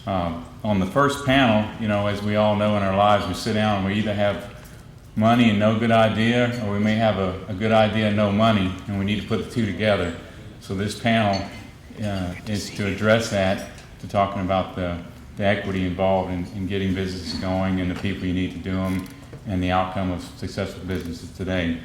On the first panel, as we all know in our lives, we sit down and we either have money and no good idea, or we may have a good idea and no money, and we need to put the two together. So this panel is to address that, to talking about the equity involved in getting businesses going and the people you need to do them and the outcome of successful businesses today.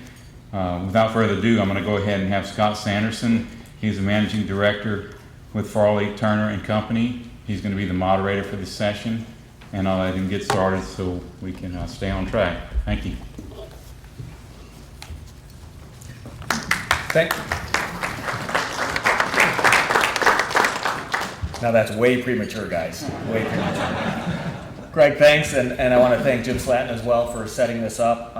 Without further ado, I'm going to go ahead and have Scott Sanderson. He's the managing director with Farley, Turner and Company. He's going to be the moderator for this session, and I'll let him get started so we can stay on track. Thank you. Now that's way premature, guys. Way premature. Greg, thanks, and I want to thank Jim Slatton as well for setting this up.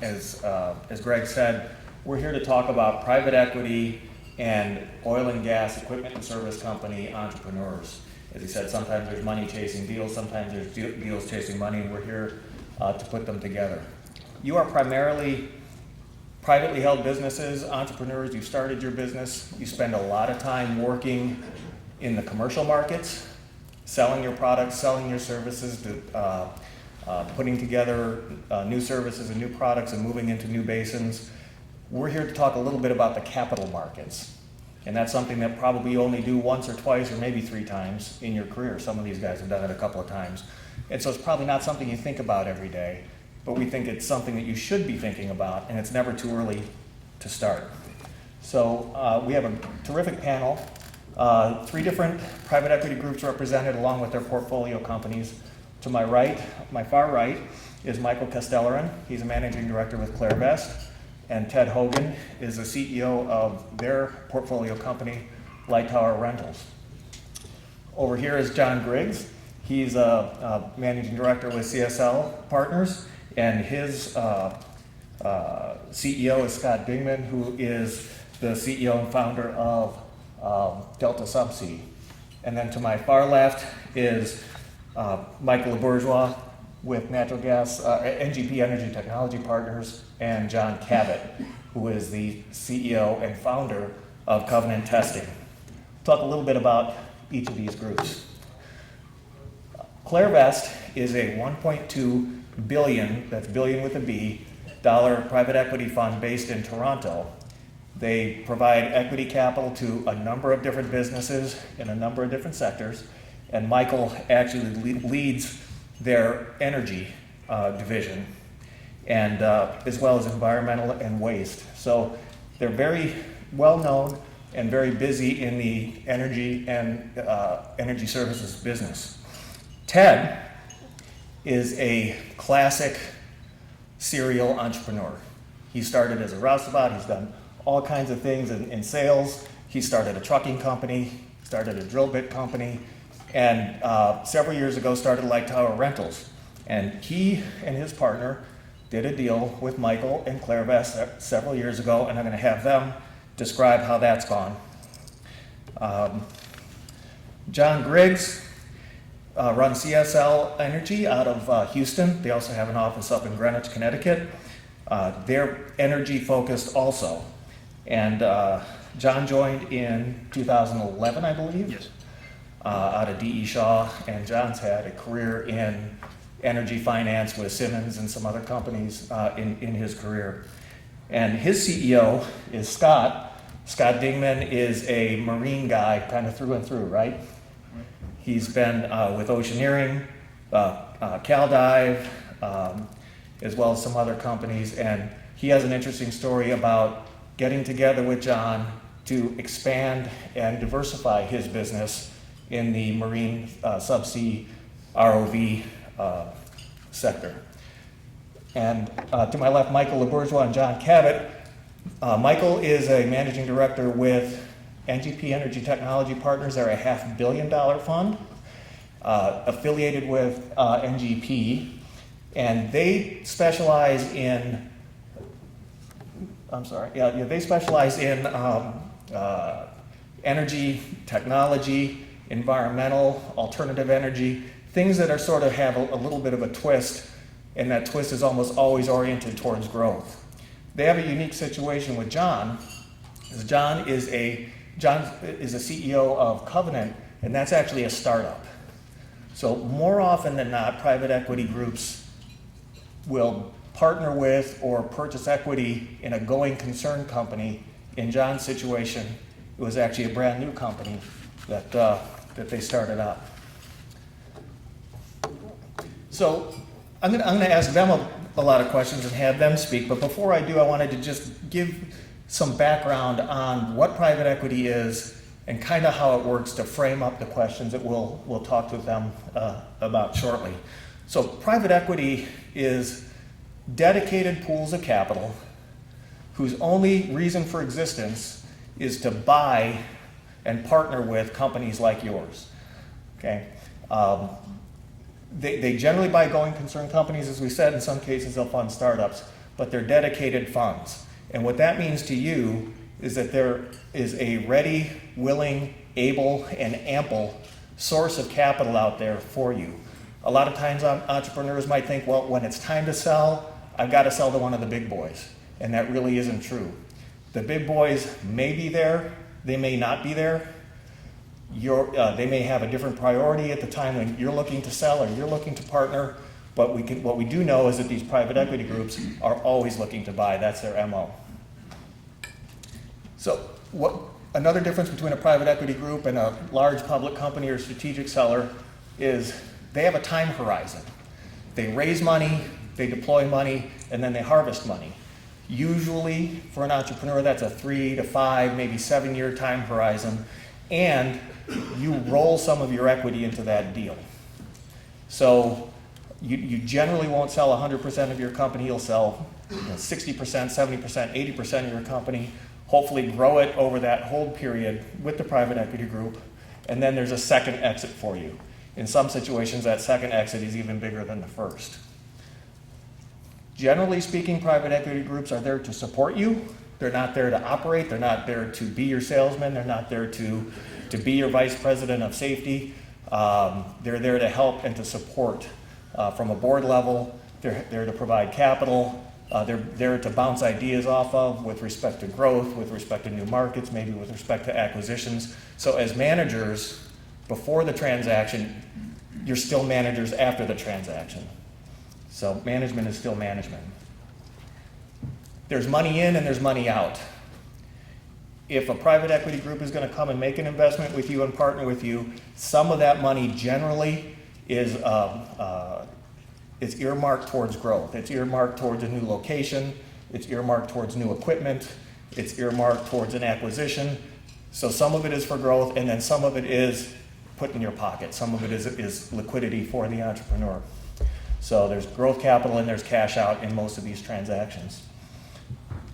As Greg said, we're here to talk about private equity and oil and gas equipment and service company entrepreneurs. As he said, sometimes there's money chasing deals, sometimes there's deals chasing money, and we're here to put them together. You are primarily privately held businesses, entrepreneurs. You've started your business. You spend a lot of time working in the commercial markets, selling your products, selling your services, putting together new services and new products and moving into new basins. We're here to talk a little bit about the capital markets. And that's something that probably you only do once or twice or maybe 3 times in your career. Some of these guys have done it a couple of times. And so it's probably not something you think about every day, but we think it's something that you should be thinking about, and it's never too early to start. So we have a terrific panel. 3 different private equity groups represented along with their portfolio companies. To my right, my far right, is Michael Castellarin. He's a managing director with Clairvest. And Ted Hogan is the CEO of their portfolio company, Light Tower Rentals. Over here is John Griggs. He's a managing director with CSL Partners, and his CEO is Scott Dingman, who is the CEO and founder of Delta Subsea. And then to my far left is Michael LeBourgeois with natural gas, NGP Energy Technology Partners, and John Cabot, who is the CEO and founder of Covenant Testing. Talk a little bit about each of these groups. Clairvest is a $1.2 billion, that's billion with a B, dollar private equity fund based in Toronto. They provide equity capital to a number of different businesses in a number of different sectors, and Michael actually leads their energy division, and as well as environmental and waste. So they're very well known and very busy in the energy and energy services business. Ted is a classic serial entrepreneur. He started as a roustabout. He's done all kinds of things in sales. He started a trucking company, started a drill bit company, and several years ago started Light Tower Rentals. And he and his partner did a deal with Michael and Clairvest several years ago, and I'm going to have them describe how that's gone. John Griggs runs CSL Energy out of Houston. They also have an office up in Greenwich, Connecticut. They're energy focused also. And John joined in 2011, I believe. Yes. Out of D.E. Shaw, and John's had a career in energy finance with Simmons and some other companies in his career. And his CEO is Scott. Scott Dingman is a marine guy, kind of through and through, right? He's been with Oceaneering, CalDive, as well as some other companies, and he has an interesting story about getting together with John to expand and diversify his business in the marine subsea ROV sector. And to my left, Michael LeBourgeois and John Cabot. Michael is a managing director with NGP Energy Technology Partners. They're a $500 million fund affiliated with NGP, and they specialize in they specialize in energy, technology, environmental, alternative energy, things that are sort of have a little bit of a twist, and that twist is almost always oriented towards growth. They have a unique situation with John, because John is a CEO of Covenant, and that's actually a startup. So more often than not, private equity groups will partner with or purchase equity in a going concern company. In John's situation, it was actually a brand new company that they started up. So I'm gonna ask them a lot of questions and have them speak, but before I do, I wanted to just give some background on what private equity is and kind of how it works to frame up the questions that we'll talk to them about shortly. So private equity is dedicated pools of capital whose only reason for existence is to buy and partner with companies like yours, okay? They generally buy going concern companies, as we said. In some cases they'll fund startups, but they're dedicated funds. And what that means to you is that there is a ready, willing, able, and ample source of capital out there for you. A lot of times entrepreneurs might think, well, when it's time to sell, I've got to sell to one of the big boys. And that really isn't true. The big boys may be there, they may not be there. They may have a different priority at the time when you're looking to sell or you're looking to partner, but what we do know is that these private equity groups are always looking to buy. That's their MO. So another difference between a private equity group and a large public company or strategic seller is they have a time horizon. They raise money, they deploy money, and then they harvest money. Usually for an entrepreneur, that's a 3 to 5, maybe 7-year time horizon, and you roll some of your equity into that deal. So you generally won't sell 100% of your company. You'll sell 60%, 70%, 80% of your company, hopefully grow it over that hold period with the private equity group, and then there's a second exit for you. In some situations, that second exit is even bigger than the first. Generally speaking, private equity groups are there to support you. They're not there to operate. They're not there to be your salesman. They're not there to be your vice president of safety. They're there to help and to support from a board level. They're there to provide capital. They're there to bounce ideas off of with respect to growth, with respect to new markets, maybe with respect to acquisitions. So as managers, before the transaction, you're still managers after the transaction. So management is still management. There's money in and there's money out. If a private equity group is going to come and make an investment with you and partner with you, some of that money generally is earmarked towards growth. It's earmarked towards a new location. It's earmarked towards new equipment. It's earmarked towards an acquisition. So some of it is for growth, and then some of it is put in your pocket. Some of it is liquidity for the entrepreneur. So there's growth capital and there's cash out in most of these transactions.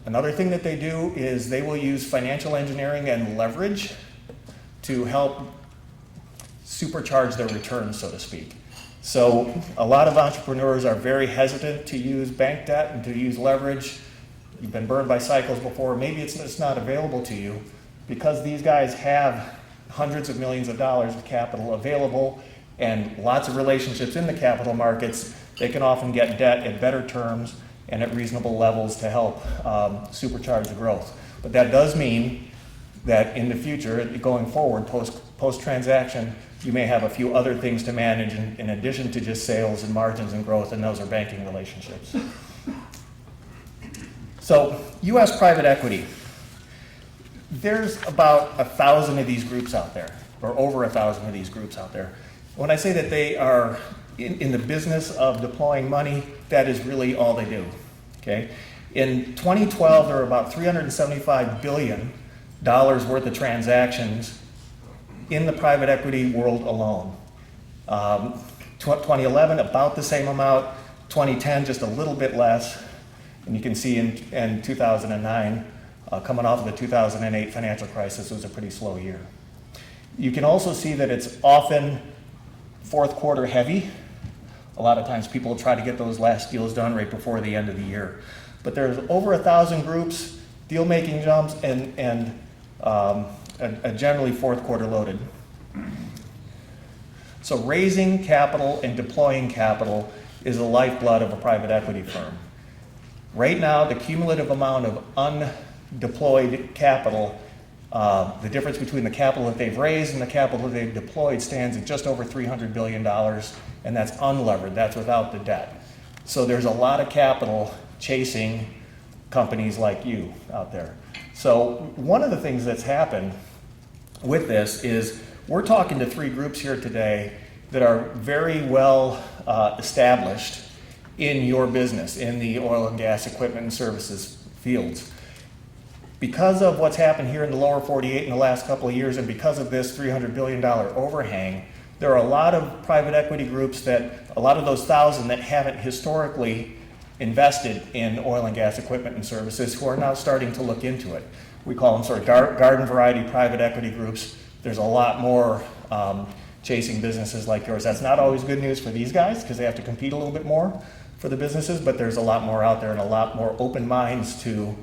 Another thing that they do is they will use financial engineering and leverage to help supercharge their returns, so to speak. So a lot of entrepreneurs are very hesitant to use bank debt and to use leverage. You've been burned by cycles before. Maybe it's not available to you because these guys have hundreds of millions of dollars of capital available and lots of relationships in the capital markets. They can often get debt at better terms and at reasonable levels to help supercharge the growth. But that does mean that in the future, going forward, post-transaction, you may have a few other things to manage in addition to just sales and margins and growth, and those are banking relationships. So, U.S. private equity. There's about 1,000 of these groups out there, or over 1,000 of these groups out there. When I say that they are in the business of deploying money, that is really all they do, okay? In 2012, there were about $375 billion worth of transactions in the private equity world alone. 2011, about the same amount. 2010, just a little bit less. And you can see in 2009, coming off of the 2008 financial crisis, it was a pretty slow year. You can also see that it's often fourth quarter heavy. A lot of times people try to get those last deals done right before the end of the year. But there's over 1,000 groups, deal-making jumps, and generally fourth quarter loaded. So raising capital and deploying capital is the lifeblood of a private equity firm. Right now, the cumulative amount of undeployed capital The difference between the capital that they've raised and the capital that they've deployed stands at just over $300 billion, and that's unlevered, that's without the debt. So there's a lot of capital chasing companies like you out there. So one of the things that's happened with this is we're talking to three groups here today that are very well established in your business, in the oil and gas equipment and services fields. Because of what's happened here in the lower 48 in the last couple of years, and because of this $300 billion overhang, there are a lot of private equity groups that, a lot of those 1,000 that haven't historically invested in oil and gas equipment and services who are now starting to look into it. We call them sort of garden variety private equity groups. There's a lot more chasing businesses like yours. That's not always good news for these guys because they have to compete a little bit more for the businesses, but there's a lot more out there and a lot more open minds to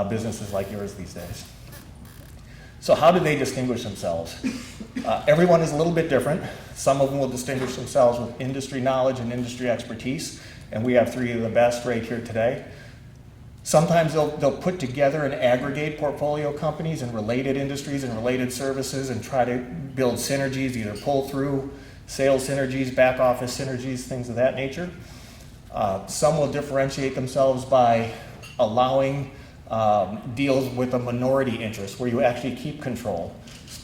businesses like yours these days. So how do they distinguish themselves? Everyone is a little bit different. Some of them will distinguish themselves with industry knowledge and industry expertise, and we have three of the best right here today. Sometimes they'll put together and aggregate portfolio companies in related industries and related services and try to build synergies, either pull through sales synergies, back office synergies, things of that nature. Some will differentiate themselves by allowing deals with a minority interest where you actually keep control.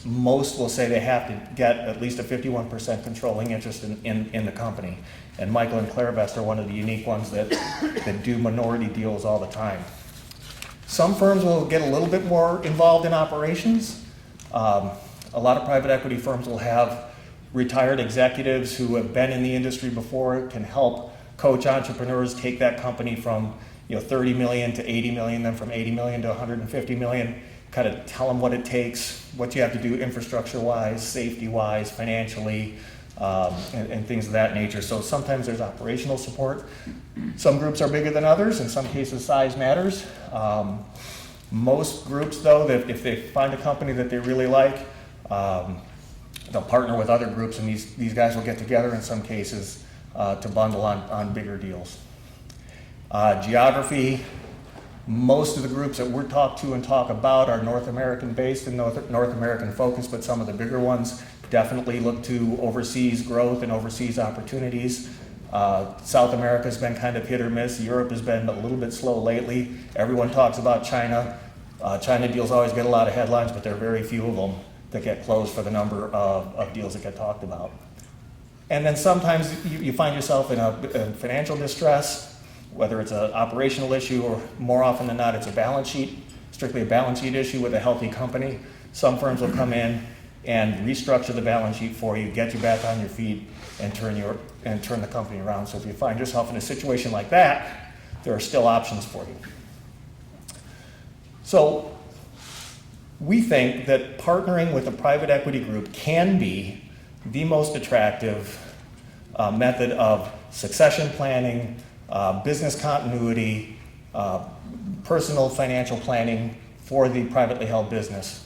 Most will say they have to get at least a 51% controlling interest in the company. And Michael and Claire Best are one of the unique ones that do minority deals all the time. Some firms will get a little bit more involved in operations. A lot of private equity firms will have retired executives who have been in the industry before, can help coach entrepreneurs take that company from 30 million to 80 million, then from 80 million to 150 million, kind of tell them what it takes, what you have to do infrastructure-wise, safety-wise, financially, and things of that nature. So sometimes there's operational support. Some groups are bigger than others. In some cases, size matters. Most groups, though, that if they find a company that they really like, they'll partner with other groups, and these guys will get together in some cases to bundle on bigger deals. Geography, most of the groups that we're talked to and talk about are North American based and North American focused, but some of the bigger ones definitely look to overseas growth and overseas opportunities. South America's been kind of hit or miss. Europe has been a little bit slow lately. Everyone talks about China. China deals always get a lot of headlines, but there are very few of them that get closed for the number of deals that get talked about. And then sometimes you find yourself in a financial distress, whether it's an operational issue or more often than not it's a balance sheet, strictly a balance sheet issue with a healthy company. Some firms will come in and restructure the balance sheet for you, get you back on your feet, and turn the company around. So if you find yourself in a situation like that, there are still options for you. So we think that partnering with a private equity group can be the most attractive method of succession planning, business continuity, personal financial planning for the privately held business.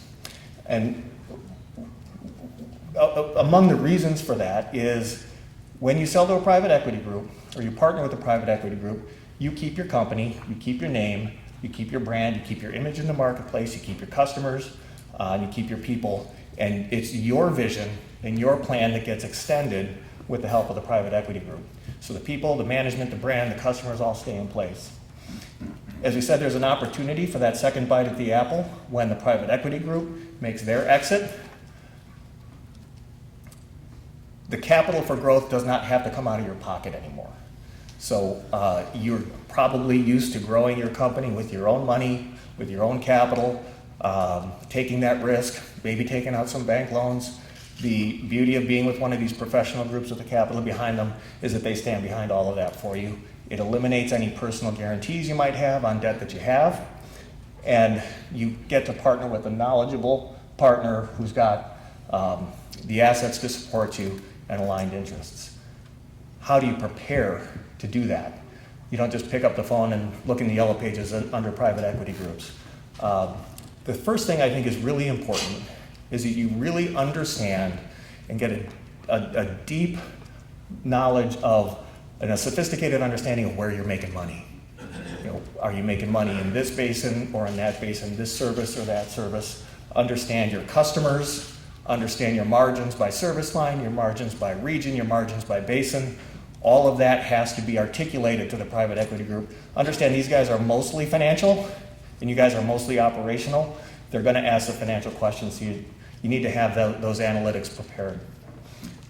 And among the reasons for that is when you sell to a private equity group or you partner with a private equity group, you keep your company, you keep your name, you keep your brand, you keep your image in the marketplace, you keep your customers, and you keep your people, and it's your vision and your plan that gets extended with the help of the private equity group. So the people, the management, the brand, the customers all stay in place. As we said, there's an opportunity for that second bite at the apple when the private equity group makes their exit. The capital for growth does not have to come out of your pocket anymore. So you're probably used to growing your company with your own money, with your own capital, taking that risk, maybe taking out some bank loans. The beauty of being with one of these professional groups with the capital behind them is that they stand behind all of that for you. It eliminates any personal guarantees you might have on debt that you have, and you get to partner with a knowledgeable partner who's got the assets to support you and aligned interests. How do you prepare to do that? You don't just pick up the phone and look in the yellow pages under private equity groups. The first thing I think is really important is that you really understand and get a deep knowledge of and a sophisticated understanding of where you're making money. Are you making money in this basin or in that basin, this service or that service? understand your customers, understand your margins by service line, your margins by region, your margins by basin. All of that has to be articulated to the private equity group. Understand these guys are mostly financial and you guys are mostly operational. They're going to ask the financial questions, so you need to have those analytics prepared.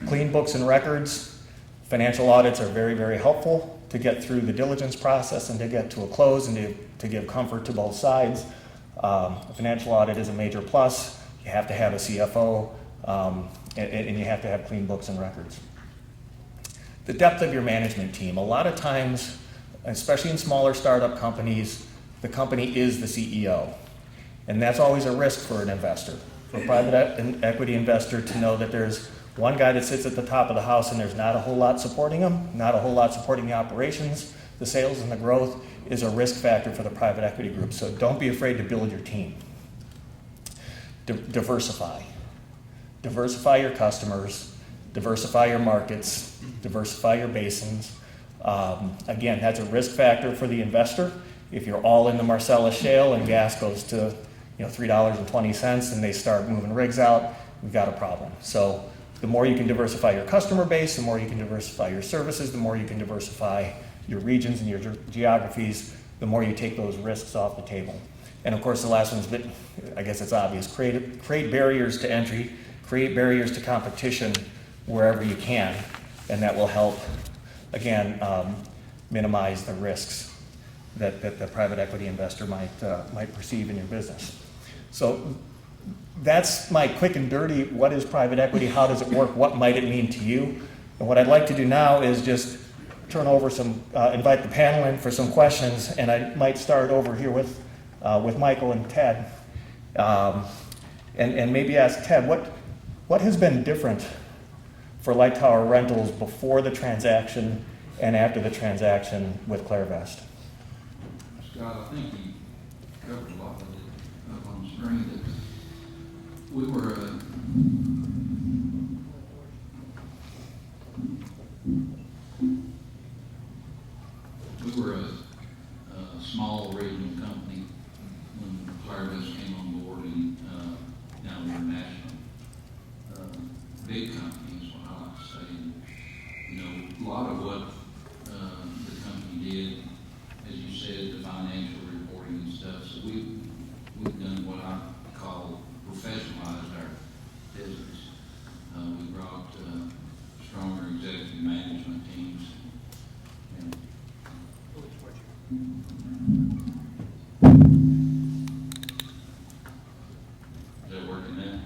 Clean books and records. Financial audits are very, very helpful to get through the diligence process and to get to a close and to give comfort to both sides. A financial audit is a major plus. You have to have a CFO, and you have to have clean books and records. The depth of your management team. A lot of times, especially in smaller startup companies, the company is the CEO. And that's always a risk for an investor, for a private equity investor, to know that there's one guy that sits at the top of the house and there's not a whole lot supporting him, not a whole lot supporting the operations, the sales and the growth is a risk factor for the private equity group. So don't be afraid to build your team. Diversify. Diversify your customers, diversify your markets, diversify your basins. Again, that's a risk factor for the investor. If you're all in the Marcellus shale and gas goes to $3.20 and they start moving rigs out, we've got a problem. So the more you can diversify your customer base, the more you can diversify your services, the more you can diversify your regions and your geographies, the more you take those risks off the table. And of course, the last one's that, I guess it's obvious, create barriers to entry, create barriers to competition wherever you can, and that will help, again, minimize the risks that the private equity investor might perceive in your business. So that's my quick and dirty, what is private equity, how does it work, what might it mean to you? And what I'd like to do now is just turn over invite the panel in for some questions, and I might start over here with Michael and Ted. And maybe ask Ted, what has been different for Light Tower Rentals before the transaction and after the transaction with Clairvest? Scott, I think you covered a lot of it up on the screen. That we were a small regional company when Clairvest came on board, and now we're national. Big company is what I like to say. And, a lot of what the company did, as you said, the financial reporting and stuff. So we've done what I call professionalized our business. We brought stronger executive management teams. And is that working now?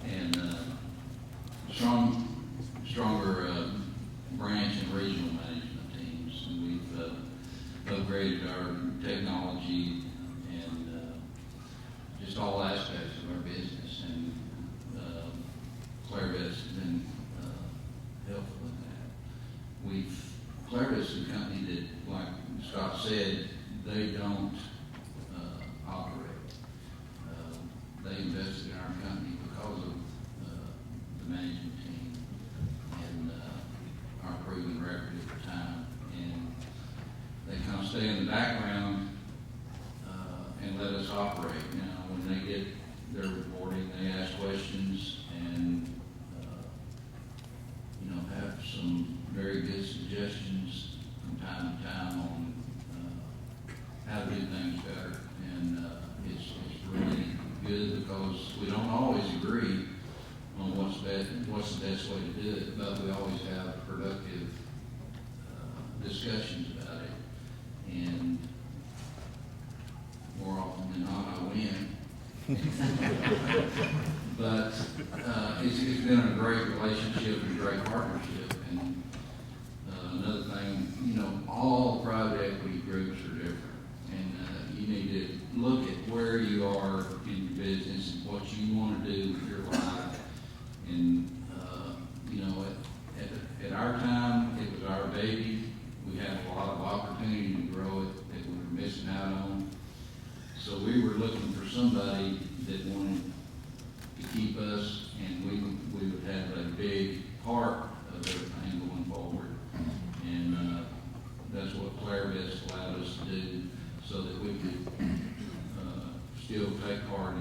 And stronger branch and regional management teams. And we've upgraded our technology and just all aspects of our business. And Clairvest has been helpful in that. Clairvest is a company that, like Scott said, they don't operate. They invested in our company because of the management team and our proven record at the time. And they kind of stay in the background and let us operate. Now, when they get their reporting, they ask questions and have some very good suggestions from time to time on how to do things better. And it's really good because we don't always agree on what's the best way to do it, but we always have productive discussions about it. And more often than not, I win. But it's been a great relationship and a great partnership. And another thing, all private equity groups are different. And you need to look at where you are in your business and what you want to do with your life. And, at our time, it was our baby. We had a lot of opportunity to grow it that we were missing out on. So we were looking for somebody that wanted to keep us, and we would have a big part of everything going forward. And that's what Clairvest allowed us to do, so that we could still take part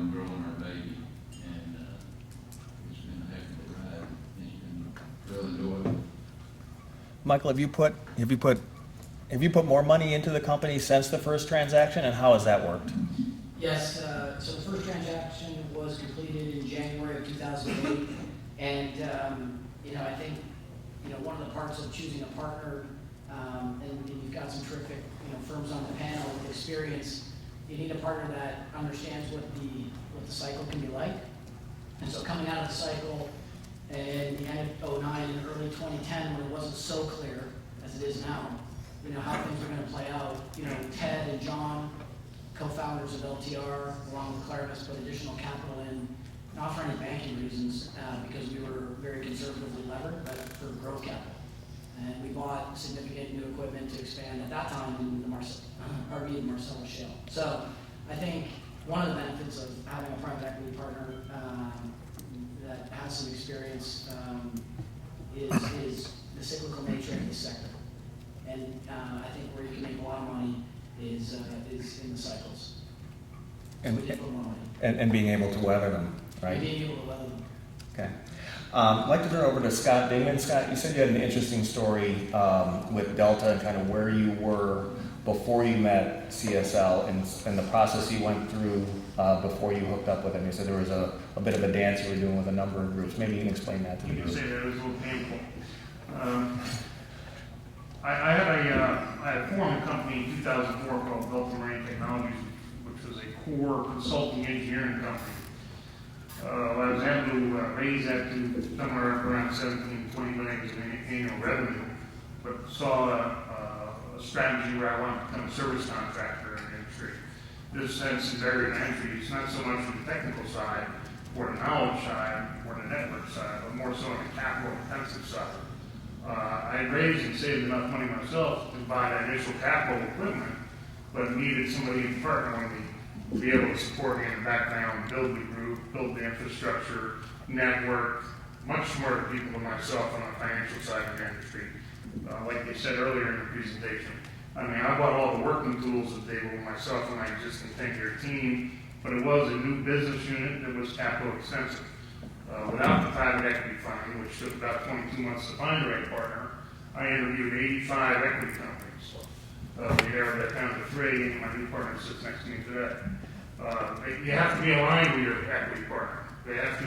Michael, have you put more money into the company since the first transaction, and how has that worked? Yes, so the first transaction was completed in January of 2008, and, I think, one of the parts of choosing a partner, and you've got some terrific, firms on the panel with experience, you need a partner that understands what the cycle can be like. And so coming out of the cycle in the end of 2009 and early 2010, when it wasn't so clear as it is now, how things are going to play out, Ted and John, co-founders of LTR, along with Claritas, put additional capital in, not for any banking reasons, because we were very conservatively levered, but for growth capital. And we bought significant new equipment to expand at that time in the RV and Marcellus Shale. So I think one of the benefits of having a private equity partner that has some experience is the cyclical nature of this sector. And I think where you can make a lot of money is in the cycles. So we did put more money. And being able to weather them, right? And being able to weather them. Okay. I'd like to turn over to Scott Dingman. Scott, you said you had an interesting story with Delta and kind of where you were before you met CSL and the process you went through before you hooked up with them. You said there was a bit of a dance you were doing with a number of groups. Maybe you can explain that to the You group. can say that it was a little painful. I had a formed company in 2004 called Delta Marine Technologies, which was a core consulting engineering company. I was able to raise that to somewhere around 17, 20 million in annual revenue, but saw a strategy where I wanted to become a service contractor in the industry. This had some barrier to entry. It's not so much on the technical side, or the knowledge side, or the network side, but more so on the capital intensive side. I had raised and saved enough money myself to buy that initial capital equipment, but needed somebody to partner with me to be able to support me in the background, build the group, build the infrastructure, network, much smarter people than myself on the financial side of the industry. Like they said earlier in the presentation, I bought all the working tools at the table myself and my existing 10-year team, but it was a new business unit that was capital extensive. Without the private equity funding, which took about 22 months to find the right partner, I interviewed 85 equity companies. We narrowed that down to 3, and my new partner sits next to me today. You have to be aligned with your equity partner. They have to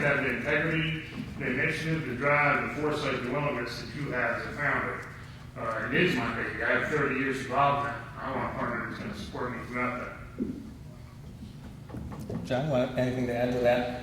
have the integrity, the initiative, the drive, the foresight, the willingness that you have as a founder. It is my baby. I have 30 years involvement. I want a partner who's going to support me throughout that. John, anything to add to that?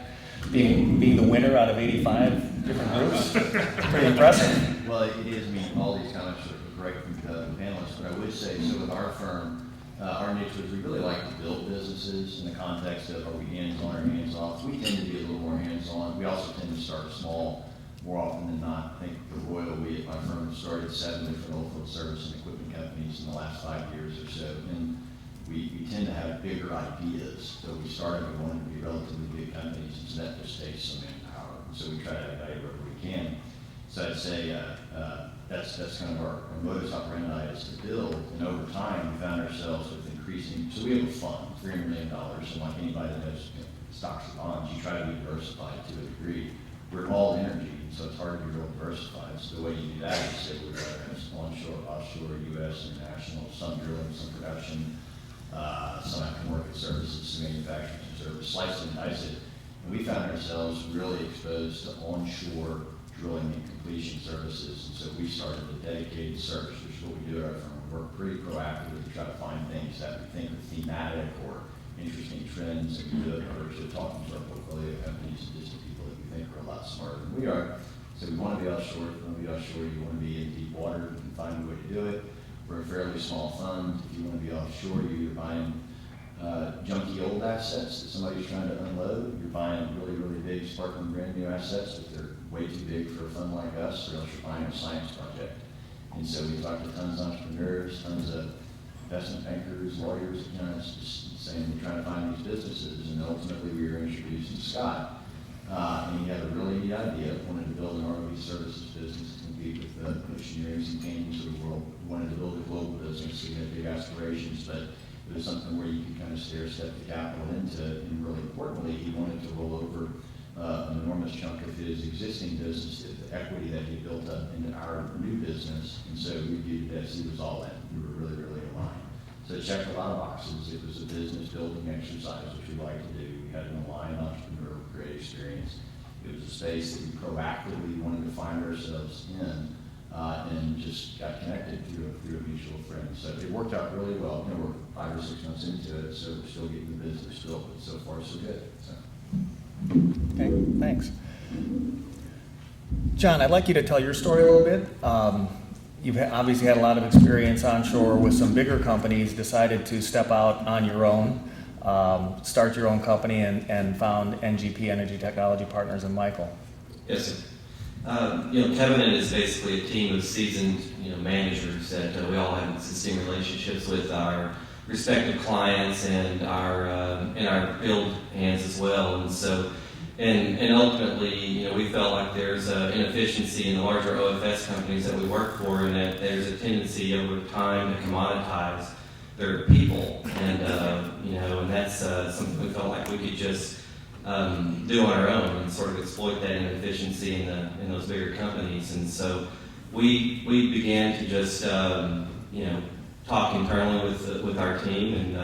Being the winner out of 85 different groups? Pretty impressive. Well, it is. All these comments are great from the panelists, but I would say, so with our firm, our niche was we really like to build businesses in the context of are we hands-on or hands-off. We tend to be a little more hands-on. We also tend to start small more often than not. I think the royal we at my firm have started 7 different oilfield service and equipment companies in the last 5 years or so. And we tend to have bigger ideas. So we started with wanting to be relatively big companies, and so that just takes some manpower. So we try to add value wherever we can. So I'd say that's kind of our modus operandi is to build, and over time we found ourselves with increasing. So we have a fund, $300 million, and like anybody that knows stocks and bonds, you try to be diversified to a degree. We're all energy, so it's hard to be real diversified. So the way you do that is say we're onshore, offshore, U.S., international, some drilling, some production. Some aftermarket services, some manufacturing service, slice it and dice it. And we found ourselves really exposed to onshore drilling and completion services. And so we started a dedicated search, which is what we do at our firm. We work pretty proactively to try to find things that we think are thematic or interesting trends, and we do it in order to talk to our portfolio companies and just to people that we think are a lot smarter than we are. So we want to be offshore. If you want to be offshore, you want to be in deep water. You can find a way to do it. We're a fairly small fund. If you want to be offshore, you're either buying junky old assets that somebody's trying to unload. You're buying really, really big, sparkling, brand new assets, but they're way too big for a fund like us, or else you're buying a science project. And so we talk to tons of entrepreneurs, tons of investment bankers, lawyers. It's just saying we're trying to find these businesses, and ultimately we were introduced to Scott. And he had a really neat idea, wanted to build an ROV services business to compete with the Oceaneers and Canyons of the world. He wanted to build a global business, so he had big aspirations, but it was something where you could kind of stair step the capital into, and really importantly, he wanted to roll over an enormous chunk of his existing business, the equity that he built up into our new business, and so we viewed it as he was all in. We were really, really aligned. So it checked a lot of boxes. It was a business building exercise, which we like to do. We had an aligned entrepreneur with great experience. It was a space that we proactively wanted to find ourselves in, and just got connected through a mutual friend. So it worked out really well. You know, we're 5 or 6 months into it, so we're still getting the business built, but so far so good. So. Okay, thanks. John, I'd like you to tell your story a little bit. You've obviously had a lot of experience onshore with some bigger companies, decided to step out on your own, start your own company, and found NGP, Energy Technology Partners, and Michael. Yes, sir. Kevin is basically a team of seasoned, managers that we all have existing relationships with our respective clients and our field hands as well. And so, and ultimately, we felt like there's inefficiency in the larger OFS companies that we work for, and that there's a tendency over time to commoditize their people. And and that's something we felt like we could just do on our own and sort of exploit that inefficiency in those bigger companies. And so we began to just talk internally with our team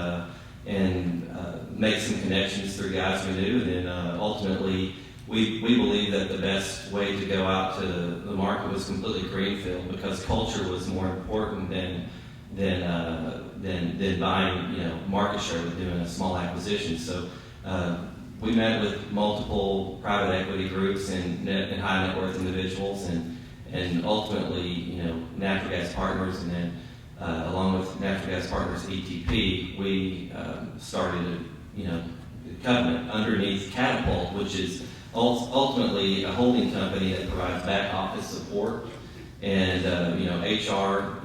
and make some connections through guys we knew. And then ultimately we believed that the best way to go out to the market was completely greenfield, because culture was more important than buying market share with doing a small acquisition. So we met with multiple private equity groups and high net worth individuals, and ultimately, natural gas partners, and then along with natural gas partners ETP, we started a covenant underneath Catapult, which is ultimately a holding company that provides back office support and HR,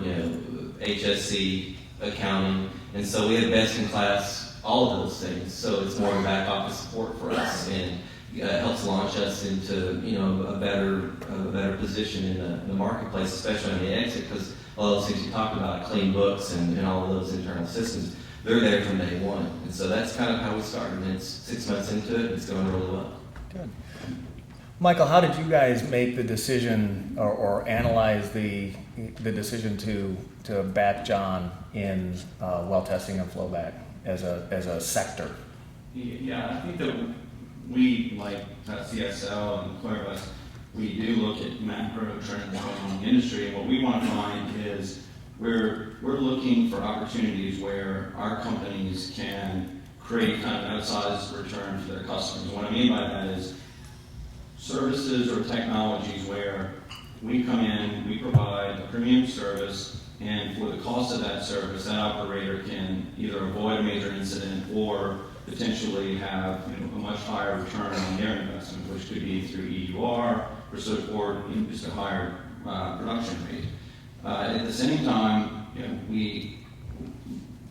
HSC, accounting, and so we have best in class all of those things. So it's more back office support for us, and helps launch us into a better position in the marketplace, especially on the exit, because all those things you talked about, clean books and all of those internal systems, they're there from day one. And so that's kind of how we started. And it's 6 months into it, and it's going really well. Good. Michael, how did you guys make the decision or analyze the decision to back John in well testing and flowback as a sector? Yeah, I think that we, like CSL and Clairvest, we do look at macro trends going on in the industry, and what we want to find is we're looking for opportunities where our companies can create kind of outsized return for their customers. And what I mean by that is services or technologies where we come in, we provide a premium service, and for the cost of that service, that operator can either avoid a major incident or potentially have a much higher return on their investment, which could be through EUR or just a higher production rate. At the same time,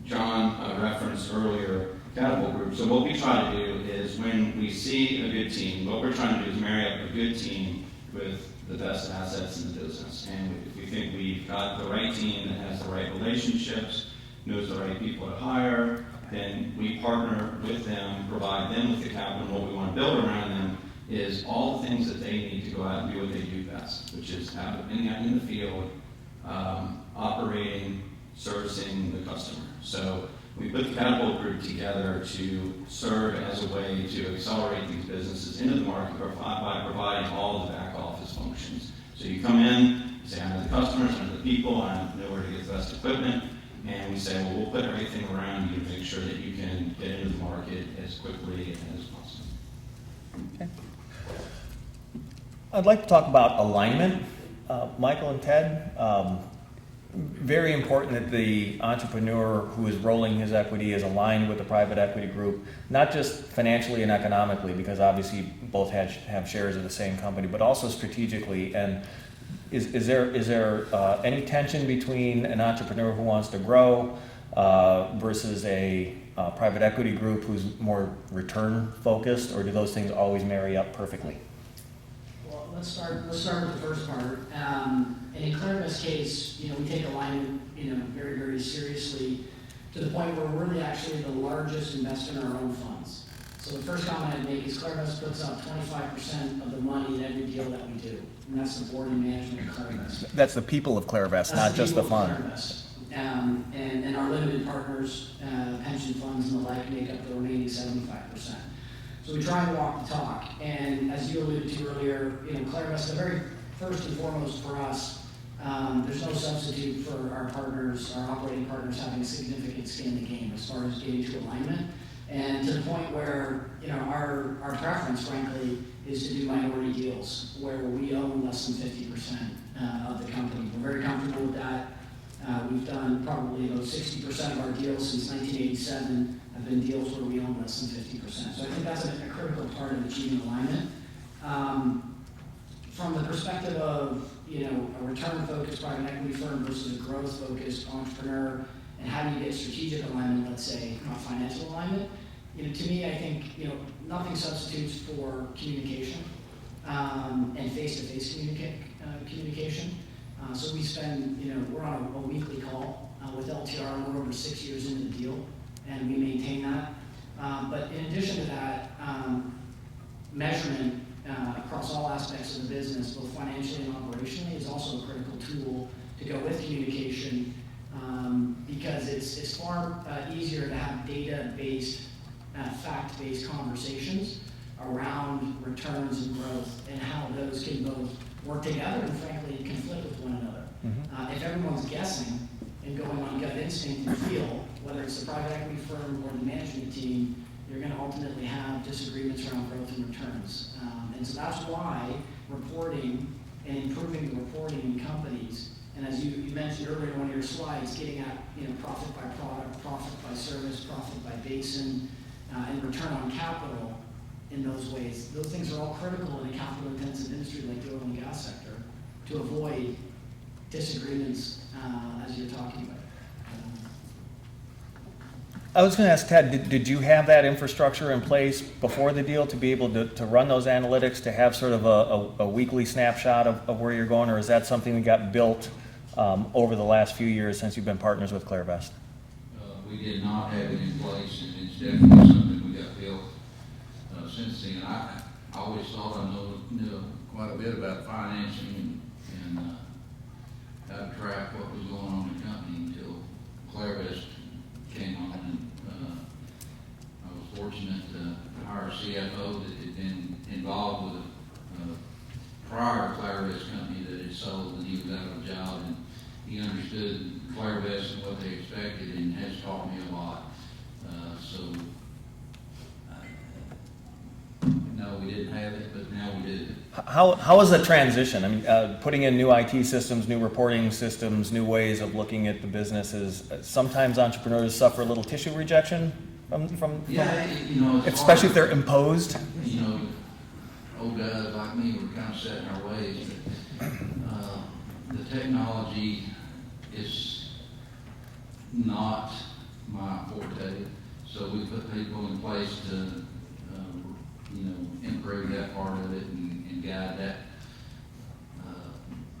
John referenced earlier Catapult Group. So what we try to do is when we see a good team, what we're trying to do is marry up a good team with the best assets in the business. And if we think we've got the right team that has the right relationships, knows the right people to hire, then we partner with them, provide them with the capital. And what we want to build around them is all the things that they need to go out and do what they do best, which is out in the field, operating, servicing the customer. So we put the Catapult Group together to serve as a way to accelerate these businesses into the market by providing all of the back office functions. So you come in, you say, I know the customers, I know the people, I know where to get the best equipment, and we say, well, we'll put everything around you to make sure that you can get into the market as quickly as possible. Okay. I'd like to talk about alignment. Michael and Ted, very important that the entrepreneur who is rolling his equity is aligned with the private equity group, not just financially and economically, because obviously both have shares of the same company, but also strategically. And is there any tension between an entrepreneur who wants to grow versus a private equity group who's more return focused, or do those things always marry up perfectly? Well, let's start with the first part. And in Clairvest's case, we take alignment, very, very seriously, to the point where we're really actually the largest investor in our own funds. So the first comment I'd make is Clarivest puts up 25% of the money in every deal that we do, and that's the board and management of Clarivest. That's the people of Clarivest, That's not just the people of fund. Clarivest. And our limited partners, pension funds and the like, make up the remaining 75%. So we try and walk the talk. And as you alluded to earlier, Clarivest, the very first and foremost for us, there's no substitute for our partners, our operating partners having significant skin in the game as far as getting to alignment. And to the point where, our preference, frankly, is to do minority deals where we own less than 50% of the company. We're very comfortable with that. We've done probably about 60% of our deals since 1987 have been deals where we own less than 50%. So I think that's a critical part of achieving alignment. From the perspective of, a return-focused private equity firm versus a growth-focused entrepreneur, and how do you get strategic alignment, let's say, not financial alignment, to me, I think, nothing substitutes for communication and face-to-face communication. So we spend, we're on a weekly call with LTR, and we're over 6 years into the deal, and we maintain that. But in addition to that, measurement across all aspects of the business, both financially and operationally, is also a critical tool to go with communication, because it's far easier to have data-based, fact-based conversations around returns and growth and how those can both work together and frankly conflict with one another. If everyone's guessing and going on gut instinct and feel, whether it's the private equity firm or the management team, you're going to ultimately have disagreements around growth and returns. And so that's why reporting and improving the reporting in companies, and as you mentioned earlier in one of your slides, getting at profit by product, profit by service, profit by basin, and return on capital in those ways. Those things are all critical in a capital-intensive industry like the oil and gas sector to avoid disagreements as you're talking about. I was going to ask Ted, did you have that infrastructure in place before the deal to be able to run those analytics, to have sort of a weekly snapshot of where you're going, or is that something that got built over the last few years since you've been partners with Clarivest? We did not have it in place, and it's definitely something we got built since then. I always thought I knew quite a bit about financing and how to track what was going on in the company until Clarivest came on, and I was fortunate to hire a CFO that had been involved with a prior Clarivest company that had sold, and he was out of a job, and he understood Clarivest and what they expected, and has taught me a lot. No, we didn't have it, but now we do. How was the transition? I mean, putting in new IT systems, new reporting systems, new ways of looking at the businesses. Sometimes entrepreneurs suffer a little tissue rejection from especially if they're imposed. Old guys like me were kind of set in our ways. But, the technology is not my forte, so we put people in place to improve that part of it and guide that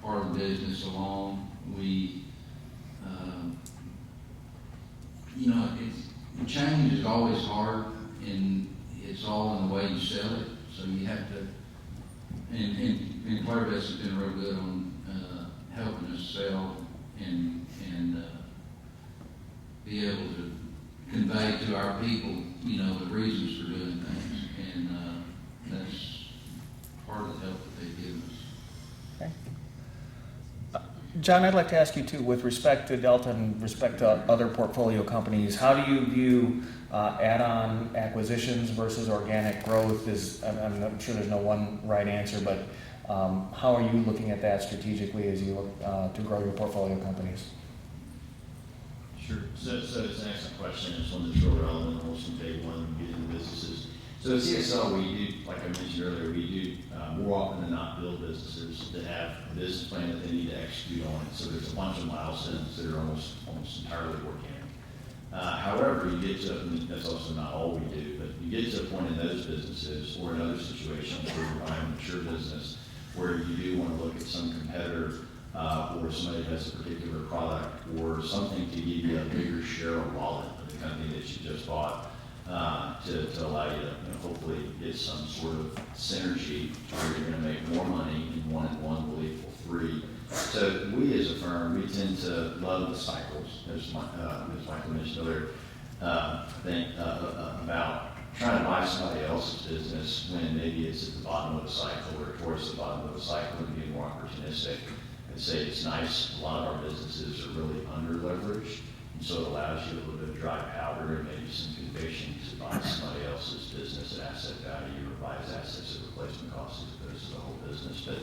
part of the business along. We, change is always hard, and it's all in the way you sell it. So you have to, and Clarivest has been real good on helping us sell and be able to convey to our people, the reasons for doing things, and that's part of the help that they give us. Okay. John, I'd like to ask you too, with respect to Delta and respect to other portfolio companies, how do you view add-on acquisitions versus organic growth? I'm sure there's no one right answer, but how are you looking at that strategically as you look to grow your portfolio companies? Sure. So it's an excellent question. It's one that's real relevant almost from day one when we get into businesses. So at CSL, we do, like I mentioned earlier, we do more often than not build businesses that have a business plan that they need to execute on. So there's a bunch of milestones that are almost entirely organic. However, you get to, and that's also not all we do, but you get to a point in those businesses or in other situations where you're buying a mature business where you do want to look at some competitor or somebody has a particular product or something to give you a bigger share of wallet of the company that you just bought. to allow you to, hopefully get some sort of synergy where you're gonna make more money and 1 and 1 will equal 3. So we as a firm, we tend to love the cycles, as Michael mentioned earlier. I think about trying to buy somebody else's business when maybe it's at the bottom of the cycle or towards the bottom of the cycle and being more opportunistic. I'd say it's nice, a lot of our businesses are really under leveraged, and so it allows you a little bit of dry powder and maybe some conviction to buy somebody else's business at asset value or buy his assets at replacement cost as opposed to the whole business. But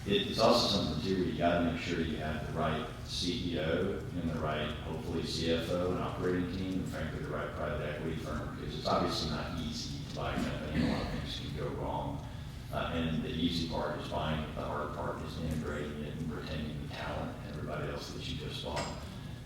it's also something too where you gotta make sure you have the right CEO and the right, hopefully CFO and operating team, and frankly, the right private equity firm, because it's obviously not easy to buy a company. A lot of things can go wrong. And the easy part is buying it. The hard part is integrating it and retaining the talent and everybody else that you just bought.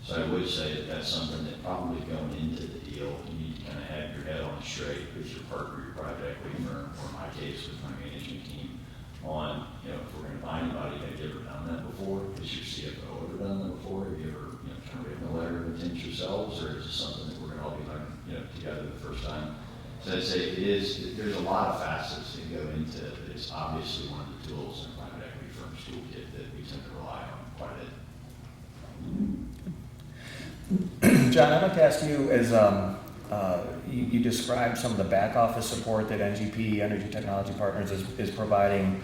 So I would say that that's something that probably going into the deal, you need to kind of have your head on straight with your partner, your private equity firm, or in my case, with my management team, on, if we're going to buy anybody, have you ever done that before? Has your CFO ever done that before? Have you ever, kind of written a letter of intent yourselves, or is it something that we're going to all be learning, together the first time? So I'd say there's a lot of facets that go into it, but it's obviously one of the tools in a private equity firm's toolkit that we tend to rely on quite a bit. John, I'd like to ask you, as you described some of the back office support that NGP, Energy Technology Partners, is providing.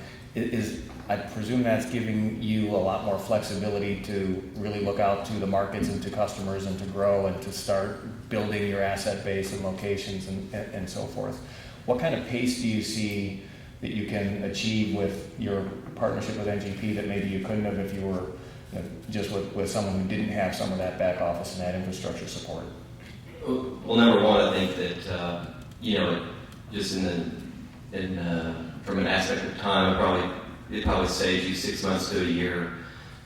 I presume that's giving you a lot more flexibility to really look out to the markets and to customers and to grow and to start building your asset base and locations and so forth. What kind of pace do you see that you can achieve with your partnership with NGP that maybe you couldn't have if you were just with someone who didn't have some of that back office and that infrastructure support? Well, number one, I think that just from an aspect of time, it probably saves you 6 months to a year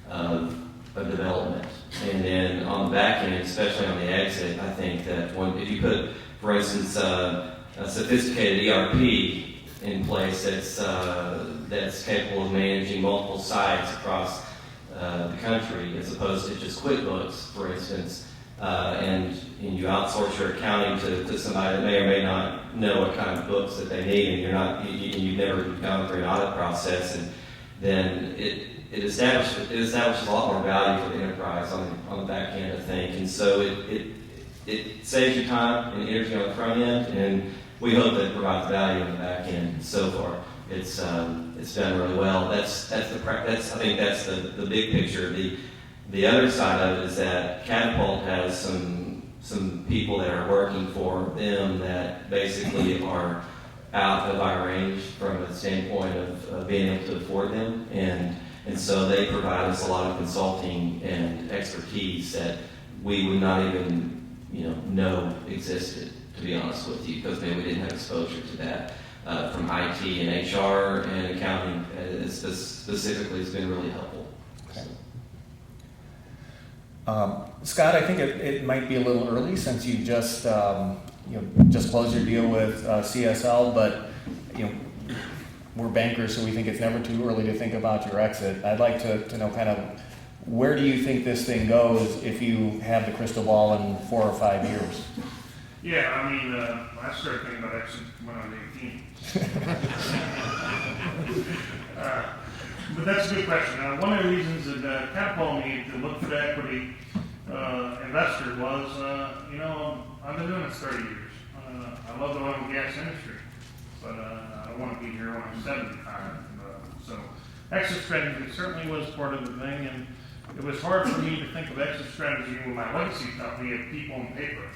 of development. And then on the back end, especially on the exit, I think that if you put, for instance, a sophisticated ERP in place that's capable of managing multiple sites across the country, as opposed to just QuickBooks, for instance, and you outsource your accounting to somebody that may or may not know what kind of books that they need, and you've never gone through an audit process, and then it establishes a lot more value for the enterprise on the back end, I think, and so it saves you time and energy on the front end, and we hope that it provides value on the back end. So far, it's done really well. I think that's the big picture. The other side of it is that Catapult has some people that are working for them that basically are out of our range from a standpoint of being able to afford them, and so they provide us a lot of consulting and expertise that we would not even know existed, to be honest with you, because maybe we didn't have exposure to that. From IT and HR and accounting, specifically, has been really helpful. Okay. Scott, I think it might be a little early since you just closed your deal with CSL, but we're bankers, so we think it's never too early to think about your exit. I'd like to know kind of where do you think this thing goes if you have the crystal ball in 4 or 5 years? Yeah, I mean, I started thinking about exit when I was 18. But that's a good question. One of the reasons that Catapult needed to look for the equity investor was, I've been doing this 30 years. I love the oil and gas industry, but I don't want to be here when I'm 75. So exit strategy certainly was part of the thing, and it was hard for me to think of exit strategy with my legacy company of people and paper.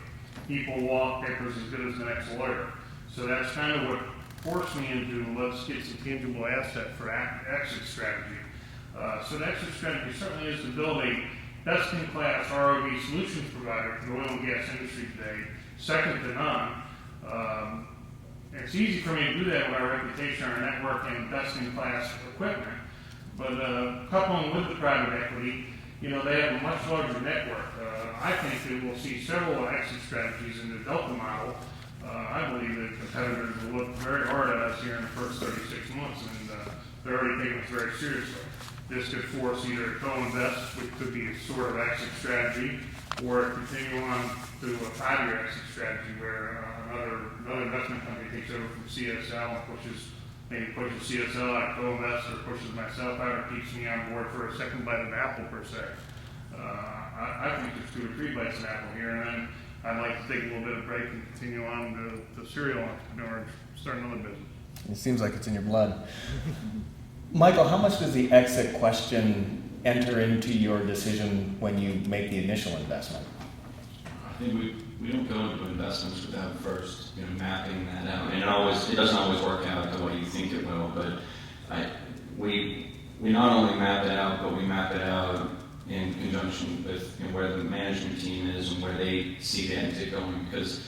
People walk, paper's as good as the next lawyer. So that's kind of what forced me into let's get some tangible asset for exit strategy. So the exit strategy certainly is to build a best-in-class ROV solutions provider for the oil and gas industry today, second to none. It's easy for me to do that with our reputation, our network, and best-in-class equipment. But coupling with the private equity, they have a much larger network. I think that we'll see several exit strategies in the Delta model. I believe that competitors will look very hard at us here in the first 36 months, and they're already taking us very seriously. this could force either to co-invest, which could be a sort of exit strategy, or continue on to a 5-year exit strategy where another investment company takes over from CSL and maybe pushes CSL out to co-invest, or pushes myself out, or keeps me on board for a second bite of an apple per se. I think there's 2 or 3 bites of apple here, and then I'd like to take a little bit of break and continue on to serial entrepreneur and start another business. It seems like it's in your blood. Michael, how much does the exit question enter into your decision when you make the initial investment? I think we don't go into investments without first, mapping that out. And it doesn't always work out the way you think it will, but we not only map it out, but we map it out in conjunction with where the management team is and where they see the exit going, because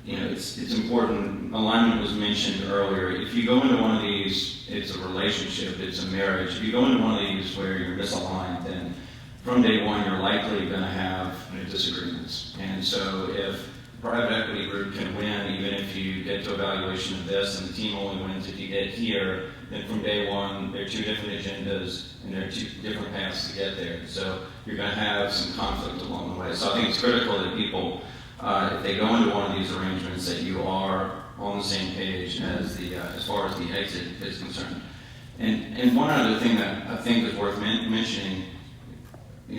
it's important. Alignment was mentioned earlier. If you go into one of these, it's a relationship, it's a marriage. If you go into one of these where you're misaligned, then from day one you're likely going to have disagreements. And so if private equity group can win, even if you get to a valuation of this, and the team only wins if you get here, then from day one, there are 2 different agendas, and there are 2 different paths to get there. So you're going to have some conflict along the way. So I think it's critical that people, if they go into one of these arrangements, that you are on the same page as far as the exit is concerned. And one other thing that I think is worth mentioning,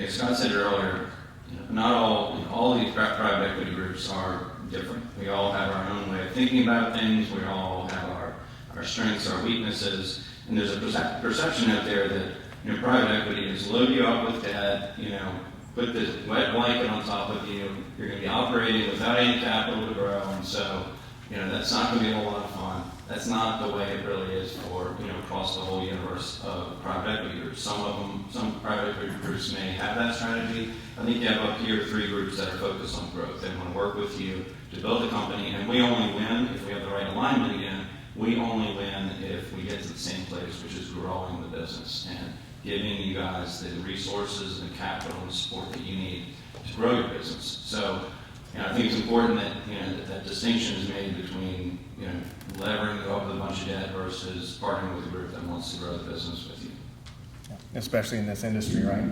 Scott said earlier, not all these private equity groups are different. We all have our own way of thinking about things. We all have our strengths, our weaknesses, and there's a perception out there that private equity is load you up with debt, put this wet blanket on top of you. You're going to be operating without any capital to grow, and so that's not going to be a whole lot of fun. That's not the way it really is for across the whole universe of private equity groups. Some private equity groups may have that strategy. I think you have up here 3 groups that are focused on growth. They want to work with you to build a company, and we only win if we have the right alignment again. We only win if we get to the same place, which is growing the business and giving you guys the resources and the capital and support that you need to grow your business. So I think it's important that that distinction is made between levering up with a bunch of debt versus partnering with a group that wants to grow the business with you. Especially in this industry, right?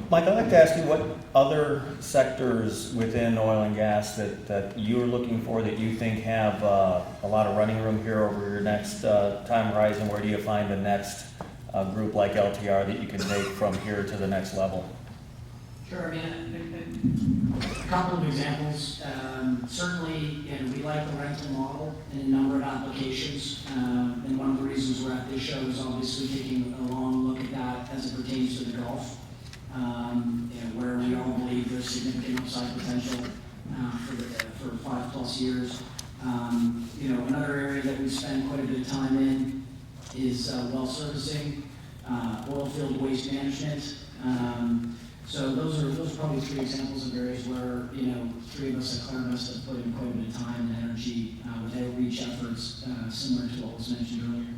Mike, I'd like to ask you what other sectors within oil and gas that you're looking for that you think have a lot of running room here over your next time horizon. Where do you find the next group like LTR that you can take from here to the next level? Sure, a couple of examples. Certainly, we like the rental model in a number of applications. And one of the reasons we're at this show is obviously taking a long look at that as it pertains to the Gulf, where we all believe there's significant upside potential for 5+ years. Another area that we spend quite a bit of time in is well servicing, oil field waste management. So those are probably 3 examples of areas where 3 of us at Clarinvest have put in quite a bit of time and energy with outreach efforts similar to what was mentioned earlier.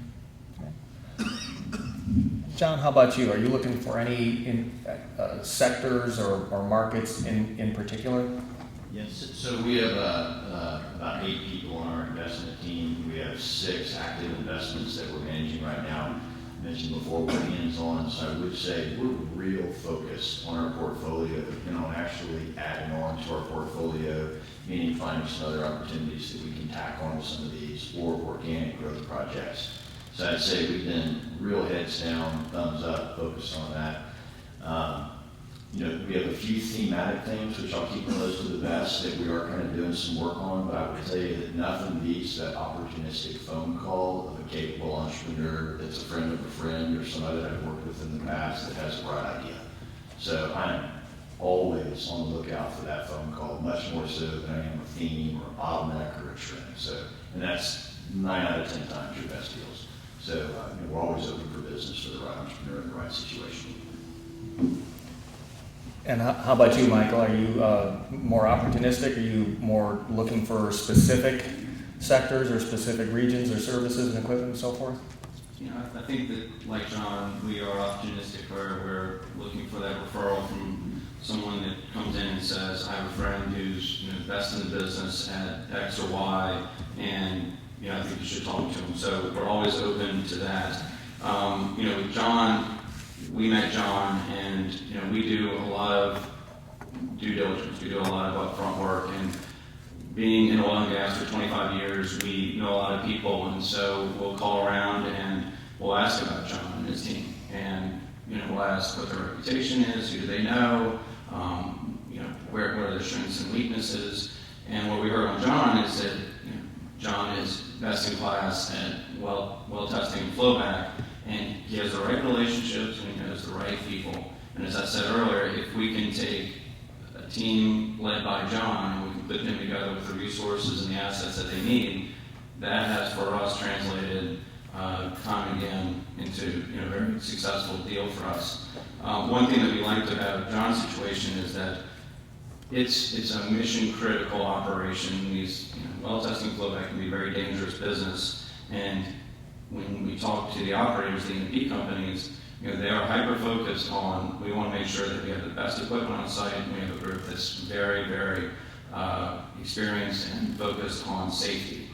John, how about you? Are you looking for any sectors or markets in particular? Yes, so we have about 8 people on our investment team. We have 6 active investments that we're managing right now. I mentioned before, we're hands-on, so I would say we're real focused on our portfolio and on actually adding on to our portfolio, meaning finding some other opportunities that we can tack on with some of these or organic growth projects. So I'd say we've been real heads down, thumbs up, focused on that. We have a few thematic things, which I'll keep close to the vest, that we are kind of doing some work on, but I would tell you that nothing beats that opportunistic phone call of a capable entrepreneur that's a friend of a friend or somebody that I've worked with in the past that has a bright idea. So I'm always on the lookout for that phone call, much more so than I am a theme or a bottleneck or a trend. And that's 9 out of 10 times your best deals. So we're always open for business for the right entrepreneur in the right situation. And how about you, Michael? Are you more opportunistic? Are you more looking for specific sectors or specific regions or services and equipment and so forth? I think that, like John, we are opportunistic where we're looking for that referral from someone that comes in and says, I have a friend who's best in the business at X or Y, and I think you should talk to him. So we're always open to that. With John, we met John, and we do a lot of due diligence. We do a lot of upfront work, and being in oil and gas for 25 years, we know a lot of people, and so we'll call around and we'll ask about John and his team, and we'll ask what their reputation is, who do they know, where are their strengths and weaknesses. And what we heard on John is that John is best in class at well testing and flowback, and he has the right relationships and he has the right people. And as I said earlier, if we can take a team led by John and we can put them together with the resources and the assets that they need, that has for us translated time and again into a very successful deal for us. One thing that we liked about John's situation is that it's a mission critical operation. These well testing flowback can be a very dangerous business, and when we talk to the operators, the E&P companies, they are hyper focused on, we want to make sure that we have the best equipment on site, and we have a group that's very, very experienced and focused on safety.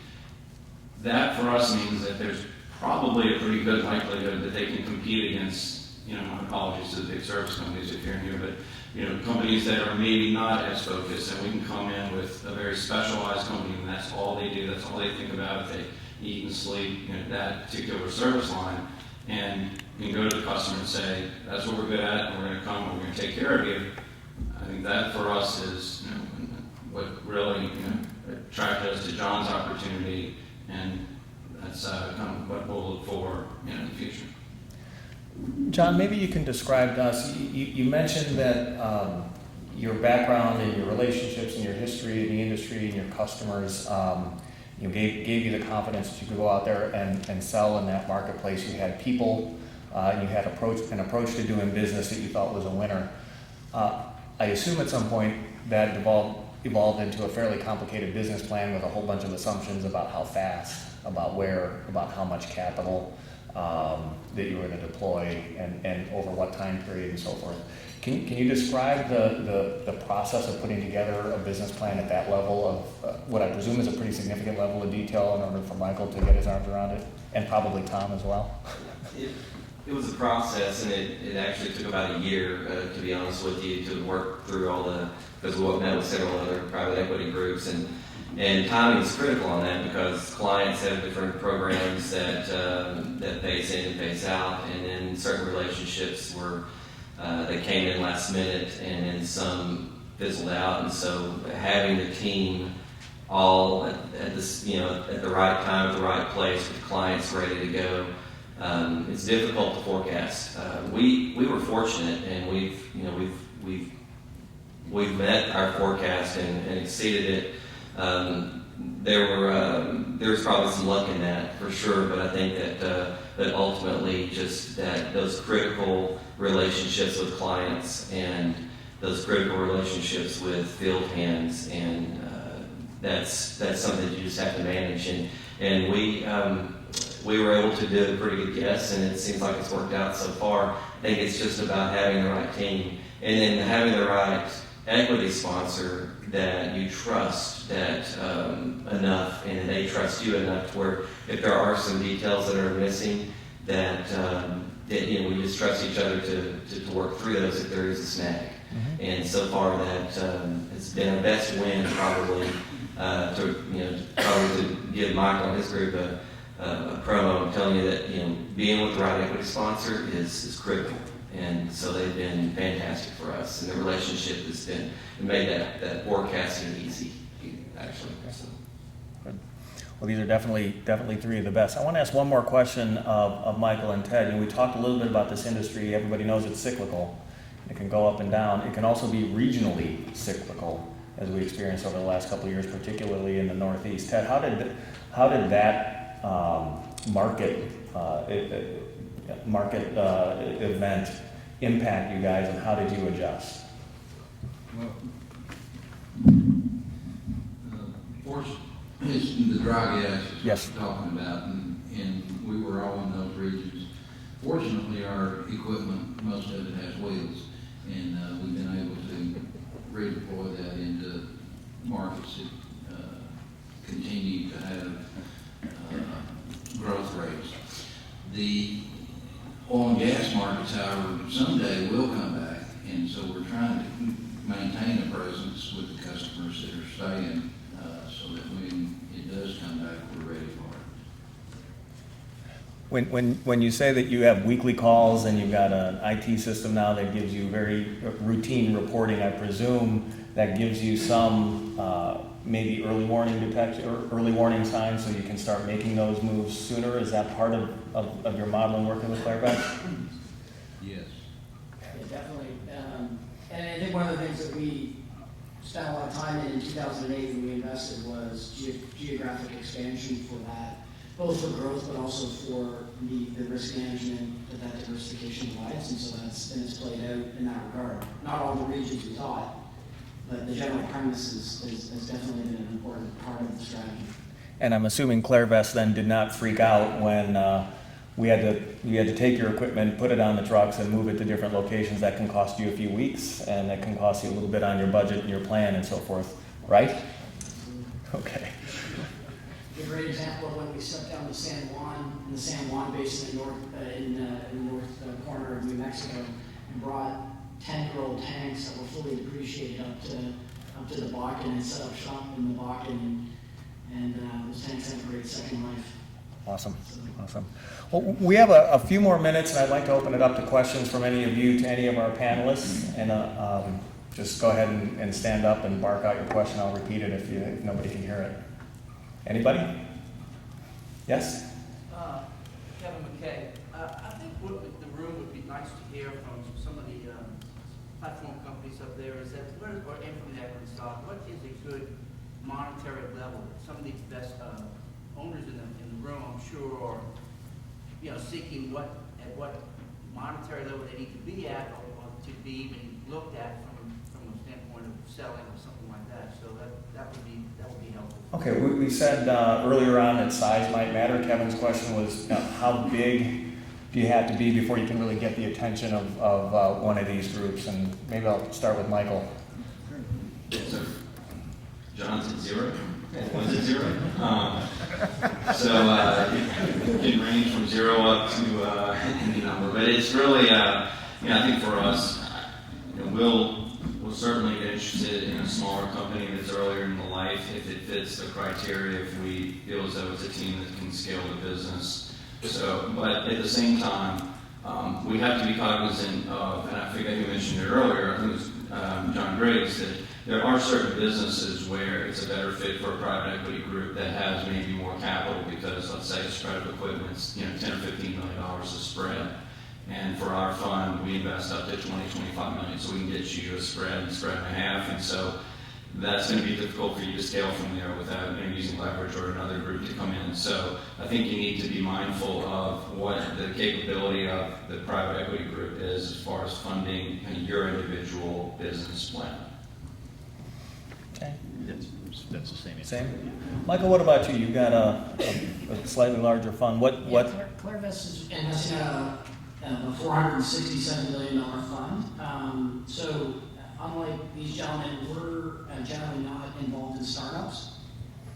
That for us means that there's probably a pretty good likelihood that they can compete against, my apologies to the big service companies if you're in here, but companies that are maybe not as focused, and we can come in with a very specialized company, and that's all they do, that's all they think about. They eat and sleep that particular service line, and you can go to the customer and say, that's what we're good at, and we're going to come and we're going to take care of you. I think that for us is what really attracted us to John's opportunity, and that's kind of what we'll look for in the future. John, maybe you can describe to us, you mentioned that your background and your relationships and your history in the industry and your customers gave you the confidence that you could go out there and sell in that marketplace. You had people, and you had an approach to doing business that you thought was a winner. I assume at some point that evolved into a fairly complicated business plan with a whole bunch of assumptions about how fast, about where, about how much capital that you were going to deploy and over what time period and so forth. Can you describe the process of putting together a business plan at that level of what I presume is a pretty significant level of detail in order for Michael to get his arms around it, and probably Tom as well? It was a process, and it actually took about a year, to be honest with you, to work through all because we met with several other private equity groups, and timing is critical on that because clients have different programs that phase in and phase out, and then certain relationships were they came in last minute, and then some fizzled out, and so having the team all at the right time, at the right place, with clients ready to go. It's difficult to forecast. We were fortunate, and we've met our forecast and exceeded it. There was probably some luck in that for sure, but I think that ultimately just that those critical relationships with clients and those critical relationships with field hands, and that's something that you just have to manage. And we were able to do a pretty good guess, and it seems like it's worked out so far. I think it's just about having the right team, and then having the right equity sponsor that you trust enough, and they trust you enough to where if there are some details that are missing, that we just trust each other to work through those if there is a snag. Mm-hmm. And so far that it's been our best win probably to give Michael and his group a promo. I'm telling you that being with the right equity sponsor is critical, and so they've been fantastic for us, and the relationship has been made that forecasting easy actually. So. Good. Well, these are definitely three of the best. I want to ask one more question of Michael and Ted. We talked a little bit about this industry. Everybody knows it's cyclical. It can go up and down. It can also be regionally cyclical, as we experienced over the last couple of years, particularly in the Northeast. Ted, how did that market event impact you guys, and how did you adjust? Well, it's the dry gas is yes. what we're talking about, and we were all in those regions. Fortunately, our equipment, most of it has wheels, and we've been able to redeploy that into markets that continue to have growth rates. The oil and gas markets, however, however, someday we'll come back, and so we're trying to maintain a presence with the customers that are staying, so that when it does come back, we're ready for it. When you say that you have weekly calls and you've got an IT system now that gives you very routine reporting, I presume that gives you some maybe early warning detection or early warning signs so you can start making those moves sooner? Is that part of your modeling working with Clairvest? Yes. Yeah, definitely. And I think one of the things that we spent a lot of time in 2008 when we invested was geographic expansion for that, both for growth but also for the risk management that diversification provides. And so it's played out in that regard. Not all the regions we thought, but the general premise has definitely been an important part of the strategy. And I'm assuming Clairvest then did not freak out when you had to take your equipment, put it on the trucks, and move it to different locations. That can cost you a few weeks, and that can cost you a little bit on your budget and your plan and so forth, right? Okay. A great example of when we stepped down to San Juan, in the San Juan Basin in the north corner of New Mexico, and brought 10-year-old tanks that were fully depreciated up to the Bakken and set up shop in the Bakken, and those tanks had a great second life. Awesome. Well, we have a few more minutes, and I'd like to open it up to questions from any of you to any of our panelists. And just go ahead and stand up and bark out your question. I'll repeat it if nobody can hear it. Anybody? Yes? Kevin McKay. I think what the room would be nice to hear from some of the platform companies up there is that, or from the equity stock, what is a good monetary level? Some of these best owners in the room, I'm sure, are seeking at what monetary level they need to be at, or to be even looked at from a standpoint of selling or something like that. So that would be helpful. Okay, we said earlier on that size might matter. Kevin's question was how big do you have to be before you can really get the attention of one of these groups? And maybe I'll start with Michael. So, John's at 0. One's at 0. So it can range from 0 up to any number, but it's really, I think for us, we'll certainly get interested in a smaller company that's earlier in the life if it fits the criteria, if we feel as though it's a team that can scale the business. So, but at the same time, we have to be cognizant of, and I forget who mentioned it earlier, I think it was John Griggs, that there are certain businesses where it's a better fit for a private equity group that has maybe more capital because, let's say, a spread of equipment's $10 or $15 million a spread. And for our fund, we invest up to $20, $25 million, so we can get you a spread and a half. And so that's going to be difficult for you to scale from there without using leverage or another group to come in. So I think you need to be mindful of what the capability of the private equity group is as far as funding your individual business plan. Okay. That's the same. Same. Michael, what about you? You've got a slightly larger fund. What? Clairvest is investing in a $467 million fund. So unlike these gentlemen, we're generally not involved in startups.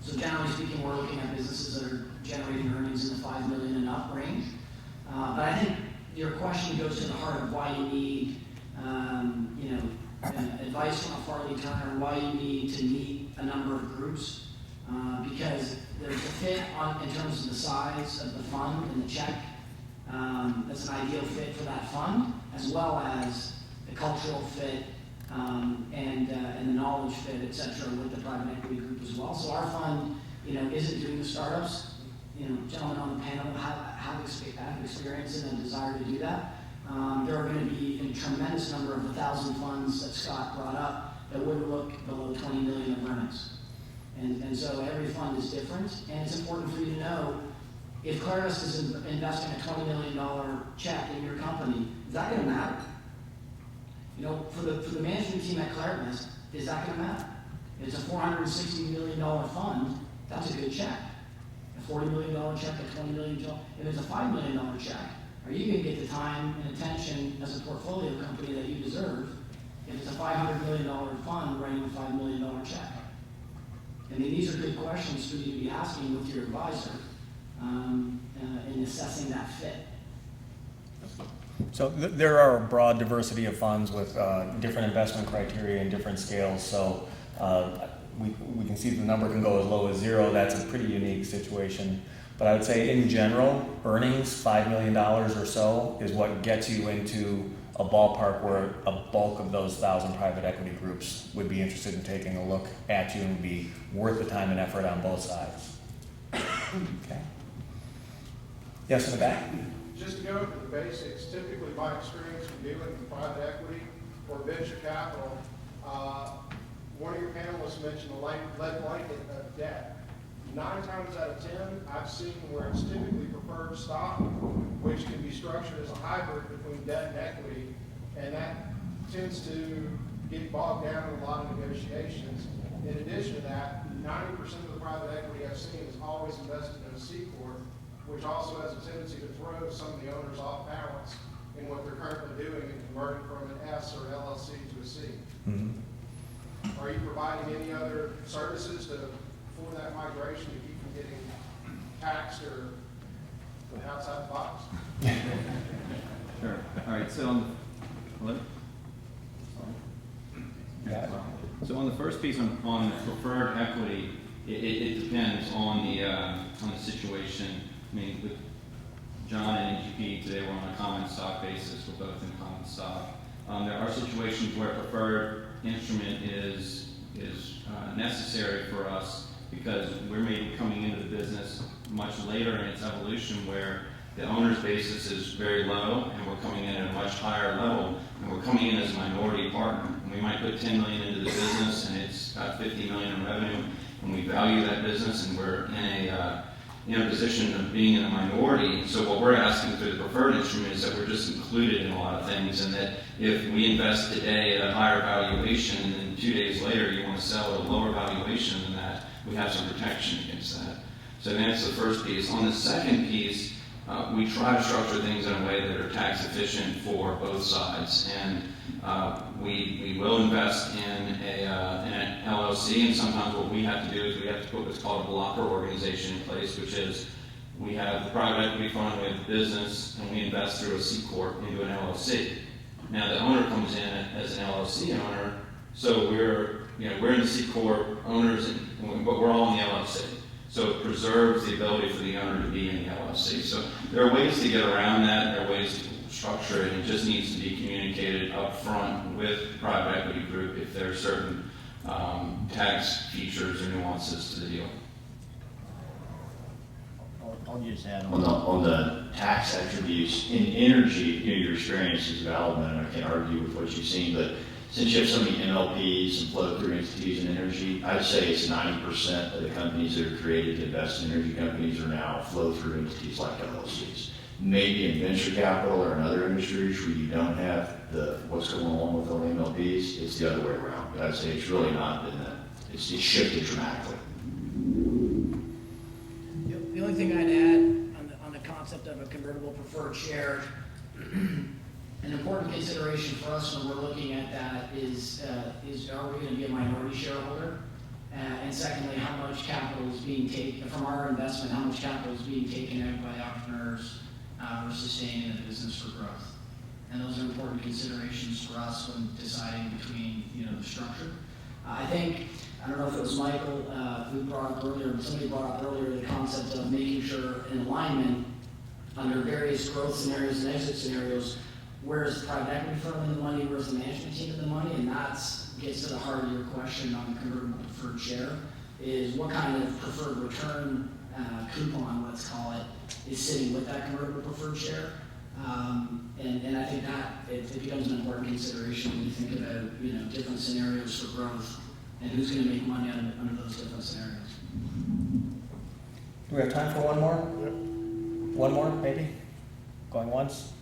So generally speaking, we're looking at businesses that are generating earnings in the $5 million and up range. But I think your question goes to the heart of why you need, advice from a Farley Turner, and why you need to meet a number of groups. Because there's a fit in terms of the size of the fund and the check. That's an ideal fit for that fund, as well as the cultural fit and the knowledge fit, et cetera, with the private equity group as well. So our fund, isn't doing the startups. Gentlemen on the panel have experience and a desire to do that. There are going to be a tremendous number of 1,000 funds that Scott brought up that wouldn't look below 20 million of earnings. And so every fund is different, and it's important for you to know if Clairvest is investing a $20 million check in your company, is that going to matter? For the management team at Clairvest, is that going to matter? If it's a $460 million fund, that's a good check. A $40 million check, a $20 million check. If it's a $5 million check, are you going to get the time and attention as a portfolio company that you deserve if it's a $500 million fund writing a $5 million check? I mean, these are good questions for you to be asking with your advisor in assessing that fit. So there are a broad diversity of funds with different investment criteria and different scales. So we can see the number can go as low as 0. That's a pretty unique situation. But I would say in general, earnings, $5 million or so, is what gets you into a ballpark where a bulk of those 1,000 private equity groups would be interested in taking a look at you and would be worth the time and effort on both sides. Okay. Yes, in the back? Just to go over the basics, typically my experience from dealing with private equity or venture capital, one of your panelists mentioned the lead blanket of debt. 9 times out of 10, I've seen where it's typically preferred stock, which can be structured as a hybrid between debt and equity, and that tends to get bogged down in a lot of negotiations. In addition to that, 90% of the private equity I've seen is always invested in a C Corp, which also has a tendency to throw some of the owners off balance in what they're currently doing and converting from an S or LLC to a C. Mm-hmm. Are you providing any other services for that migration to keep from getting taxed or outside the box? Sure. All right, so on the, Yeah. so on the first piece on preferred equity, it depends on the situation. I mean, with John and NGP today, we're on a common stock basis. We're both in common stock. There are situations where preferred instrument is necessary for us because we're maybe coming into the business much later in its evolution where the owner's basis is very low and we're coming in at a much higher level and we're coming in as a minority partner. And we might put $10 million into the business and it's got $50 million in revenue and we value that business and we're in a position of being in a minority. So what we're asking through the preferred instrument is that we're just included in a lot of things and that if we invest today at a higher valuation and then 2 days later you want to sell at a lower valuation than that, we have some protection against that. So that's the first piece. On the second piece, we try to structure things in a way that are tax efficient for both sides. And we will invest in an LLC, and sometimes what we have to do is we have to put what's called a blocker organization in place, which is we have the private equity fund, we have the business, and we invest through a C Corp into an LLC. Now the owner comes in as an LLC owner, so we're in the C Corp owners, but we're all in the LLC. So it preserves the ability for the owner to be in the LLC. So there are ways to get around that. There are ways to structure it. It just needs to be communicated up front with private equity group if there are certain tax features or nuances to the deal. I'll just add on the tax attributes in energy. Your experience is valid, and I can't argue with what you've seen. But since you have so many MLPs and flow-through entities in energy, I'd say it's 90% of the companies that are created to invest in energy companies are now flow-through entities like LLCs. Maybe in venture capital or in other industries where you don't have what's going on with all MLPs, it's the other way around. But I'd say it's really not been that. It's shifted dramatically. The only thing I'd add on the concept of a convertible preferred share, an important consideration for us when we're looking at that is are we going to be a minority shareholder? And secondly, how much capital is being taken from our investment, how much capital is being taken out by entrepreneurs versus staying in the business for growth? And those are important considerations for us when deciding between the structure. I don't know if it was Michael who brought up earlier, somebody brought up earlier the concept of making sure an alignment under various growth scenarios and exit scenarios. Where's the private equity firm in the money? Where's the management team in the money? And that gets to the heart of your question on the convertible preferred share, is what kind of preferred return coupon, let's call it, is sitting with that convertible preferred share. And I think that it becomes an important consideration when you think about different scenarios for growth and who's going to make money under those different scenarios. Do we have time for one more? One more, maybe? Going once?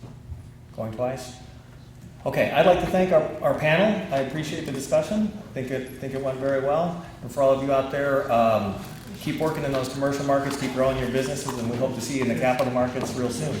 Going twice? Okay, I'd like to thank our panel. I appreciate the discussion. I think it went very well. And for all of you out there, keep working in those commercial markets, keep growing your businesses, and we hope to see you in the capital markets real soon.